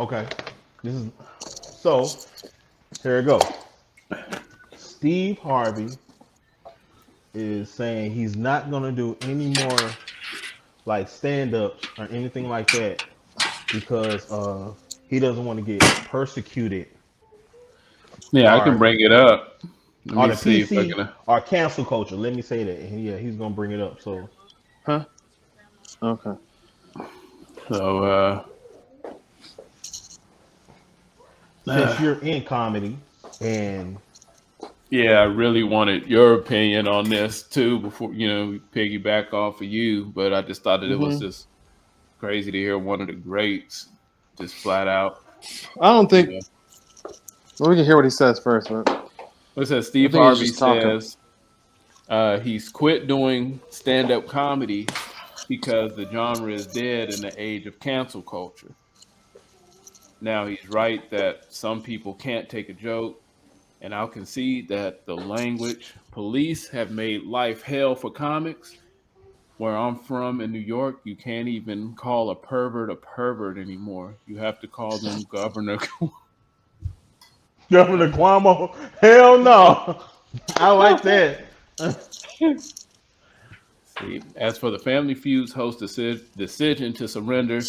Okay. This is so. Here it goes. Steve Harvey is saying he's not gonna do any more like stand-ups or anything like that because he doesn't want to get persecuted Yeah, I can or bring it up. Let or me the see if I PC can. or cancel culture. Let me say that. And yeah, he's gonna bring it up. So Huh? Okay. So, since you're in comedy and yeah, I really wanted your opinion on this too before piggyback off of you. But I just thought that it was Hmm. just crazy to hear one of the greats just flat out. I don't You think. know, Well, we can hear what he says first, but what's that? I Steve think he's Harvey just talking. says he's quit doing stand-up comedy because the genre is dead in the age of cancel culture. Now he's right that some people can't take a joke, and I'll concede that the language police have made life hell for comics. Where I'm from in New York, you can't even call a pervert anymore. You have to call them Governor. Governor Cuomo, hell no. I like that. See, as for the Family Feud's host decision to surrender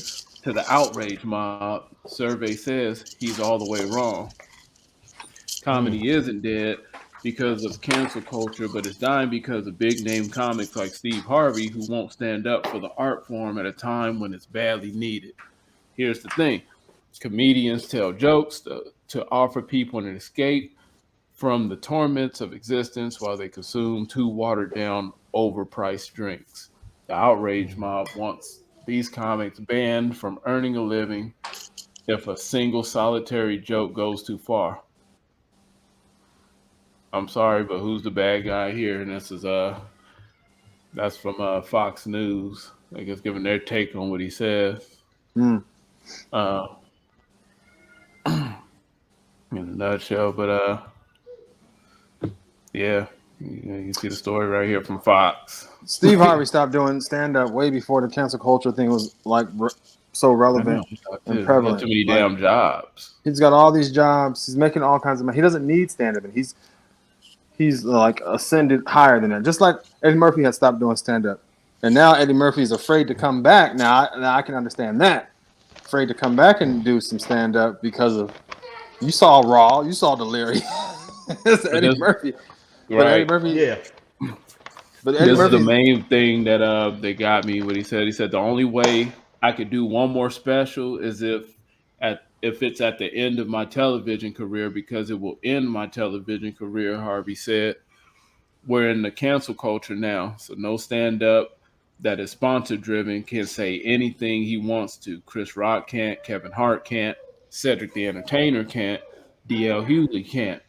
to the outrage mob, survey says he's all the way wrong. Mm. Comedy isn't dead because of cancel culture, but it's dying because of big name comics like Steve Harvey who won't stand up for the art form at a time when it's badly needed. Here's the thing: comedians tell jokes to offer people an escape from the torments of existence while they consume too watered down, overpriced drinks. The outrage mob wants these comics banned from earning a living if a single solitary joke goes too far. I'm sorry, but who's the bad guy here? And this is that's from Fox News. I guess giving their take on what he says. Hmm. Uh, in a nutshell, but yeah, you see the story right here from Fox. Steve Harvey stopped doing stand up way before the cancel culture thing was like so I know relevant and he got too prevalent. many Like damn jobs. he's got all these jobs. He's making all kinds of money. He doesn't need stand up, and he's like ascended higher than that. Just like Eddie Murphy had stopped doing stand up, and now Eddie Murphy's afraid to come back. Now I can understand that. Afraid to come back and do some stand up because of you saw Raw, you saw Delirious. It's But Eddie this Murphy, but Eddie right, Murphy, Yeah. but Eddie this is the Murphy's main thing that they got me. What he said. He said the only way I could do one more special is if it's at the end of my television career because it will end my television career. Harvey said we're in the cancel culture now, so no stand up that is sponsor driven can say anything he wants to. Chris Rock can't, Kevin Hart can't, Cedric the Entertainer can't, DL Hughley can't.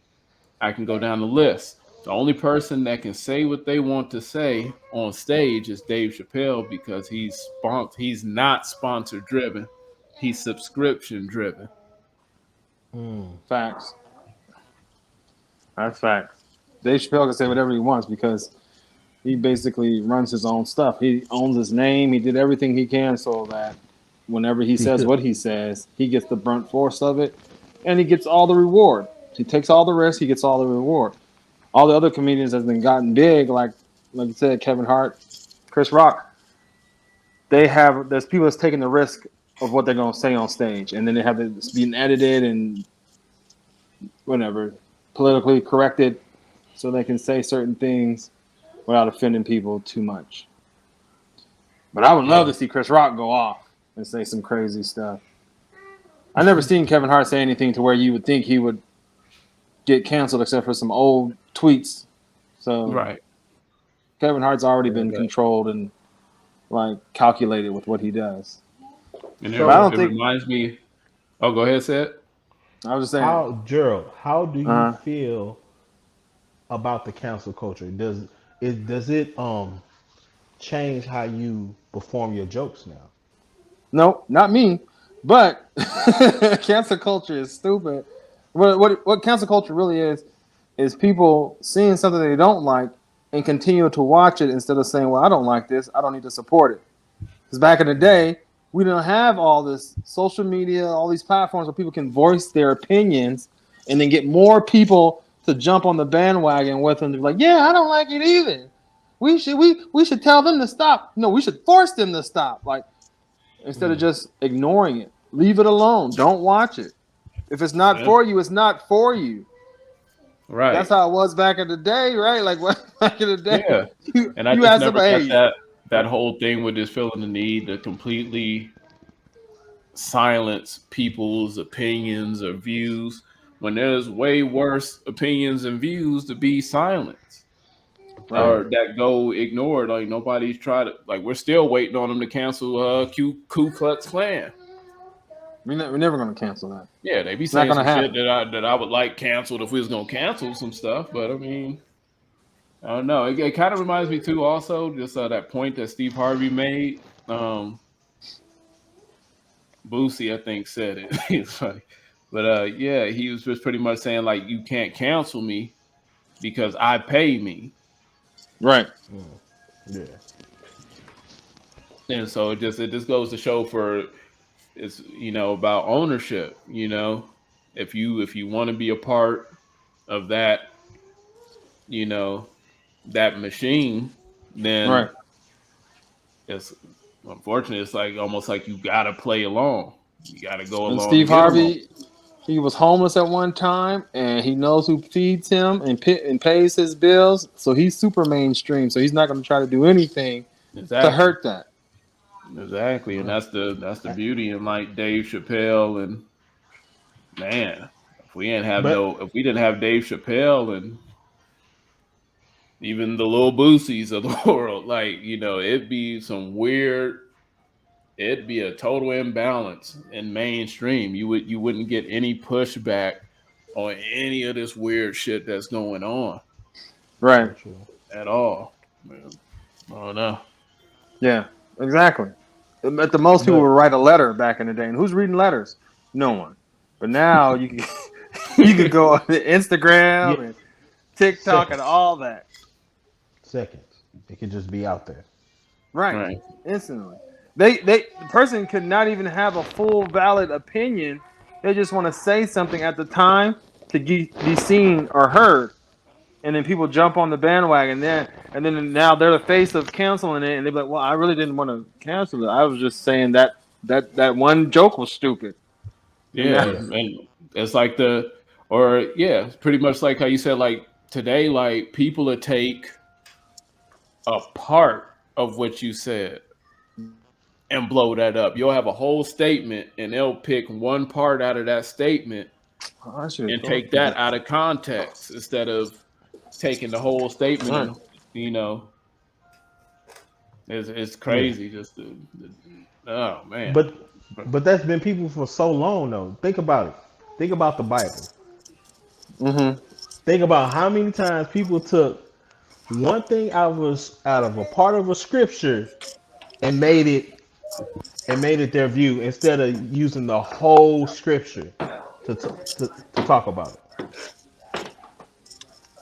I can go down the list. The only person that can say what they want to say on stage is Dave Chappelle because he's not sponsor driven. He's subscription driven. Mm. facts. That's facts. Dave Chappelle can say whatever he wants because he basically runs his own stuff. He owns his name. He did everything he can so that whenever he says what he says, he gets the brunt force of it, and he gets all the reward. He takes all the risk. He gets all the reward. All the other comedians that's been gotten big, like you said, Kevin Hart, Chris Rock, there's people that's taking the risk of what they're gonna say on stage, and then they have it being edited and whatever politically corrected, so they can say certain things without offending people too much. But I would love Yeah. to see Chris Rock go off and say some crazy stuff. I never seen Kevin Hart say anything to where you would think he would get canceled, except for some old tweets. So Right. Kevin Hart's already Yeah, been controlled and like calculated with what he does. and But I So don't it think reminds me. Oh, go ahead, Seth. I was just saying. how Gerald, how do you Uh, feel about the cancel culture? Does it change how you perform your jokes now? no, not me. But cancel culture is stupid. What cancel culture really is people seeing something they don't like and continue to watch it instead of saying, "Well, I don't like this. I don't need to support it." Because back in the day, we don't have all this social media, all these platforms where people can voice their opinions, and then get more people to jump on the bandwagon with them. They're like, yeah, I don't like it either. We should tell them to stop. No, we should force them to stop. Like instead of just ignoring it, leave it alone. Don't watch it. If it's not for you, it's not for you. Right. That's how it was back in the day, right? Like back in the day, Yeah. And I you just ask never somebody, got hey, that whole thing with just feeling the need to completely silence people's opinions or views when there's way worse opinions and views to be silenced or that go ignored. Like nobody's tried to. Like we're still waiting on them to cancel Ku Klux Klan. we're never going to cancel that. Yeah, they be It's not saying going some to shit happen. that I would like canceled if we was gonna cancel some stuff. But I mean, I don't know. It kind of reminds me too, also, just that point that Steve Harvey made. Boosie, I think, said it. It's funny, but yeah, he was just pretty much saying like, you can't cancel me because I pay me, Right. Yeah. and so it just goes to show for it's about ownership. If you want to be a part of that, that machine, then Right. it's unfortunate. It's like almost like you gotta play along. You gotta go And along to Steve get along. Harvey, he was homeless at one time, and he knows who feeds him and pays his bills. So he's super mainstream. So he's not going to try to do anything to Exactly. hurt that. Exactly, and that's the beauty in like Dave Chappelle. And man, if we didn't have Dave Chappelle and even the little Boosies of the world, like it'd be a total imbalance in mainstream. You wouldn't get any pushback on any of this weird shit that's going on Right. at all. Man, I don't know. Yeah, exactly. At the most, people would write a letter back in the day. And who's reading letters? No one. But now you can you could go on Instagram and TikTok and all that. Seconds. It could just be out there. Right. Instantly. The person could not even have a full valid opinion. They just want to say something at the time to be seen or heard. And then people jump on the bandwagon and then now they're the face of canceling it, and they're like, "Well, I really didn't want to cancel it. I was just saying that one joke was stupid." Yeah, and it's like it's pretty much like how you said, like today, like people will take a part of what you said and blow that up. You'll have a whole statement, and they'll pick one part out of that statement and take that out of context instead of taking the whole statement. And it's crazy. Just oh man. But that's been people for so long though. Think about it. Think about the Bible. Mm-hmm. Think about how many times people took one thing out of a part of a scripture and made it their view instead of using the whole scripture to talk about it.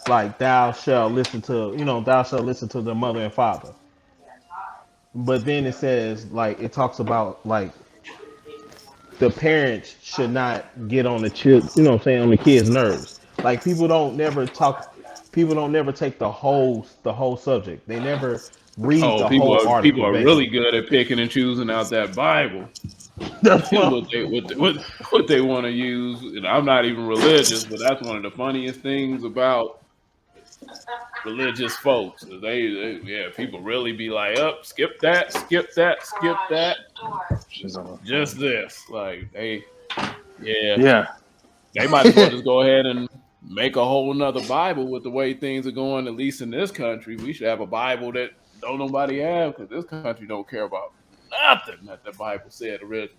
Like thou shalt listen to the mother and father. But then it says like it talks about like the parents should not get on the on the kids' nerves. Like people don't never take the whole subject. They never read the people whole people article. are Basically. really good at picking and choosing out that Bible. That's what they want to use. And I'm not even religious, but that's one of the funniest things about religious folks. People really be like, skip that, just this. Like they might as well just go ahead and make a whole nother Bible. With the way things are going, at least in this country, we should have a Bible that don't nobody have, because this country don't care about nothing that the Bible said originally.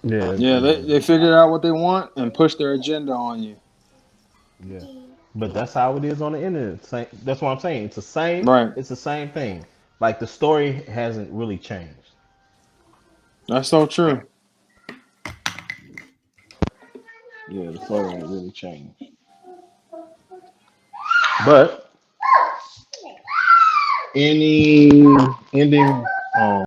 Yeah, they figure out what they want and push their agenda on you. Yeah, but that's how it is on the internet. That's what I'm saying. It's the same. Right. It's the same thing. Like the story hasn't really changed. That's so true. Yeah, the story hasn't really changed. But any ending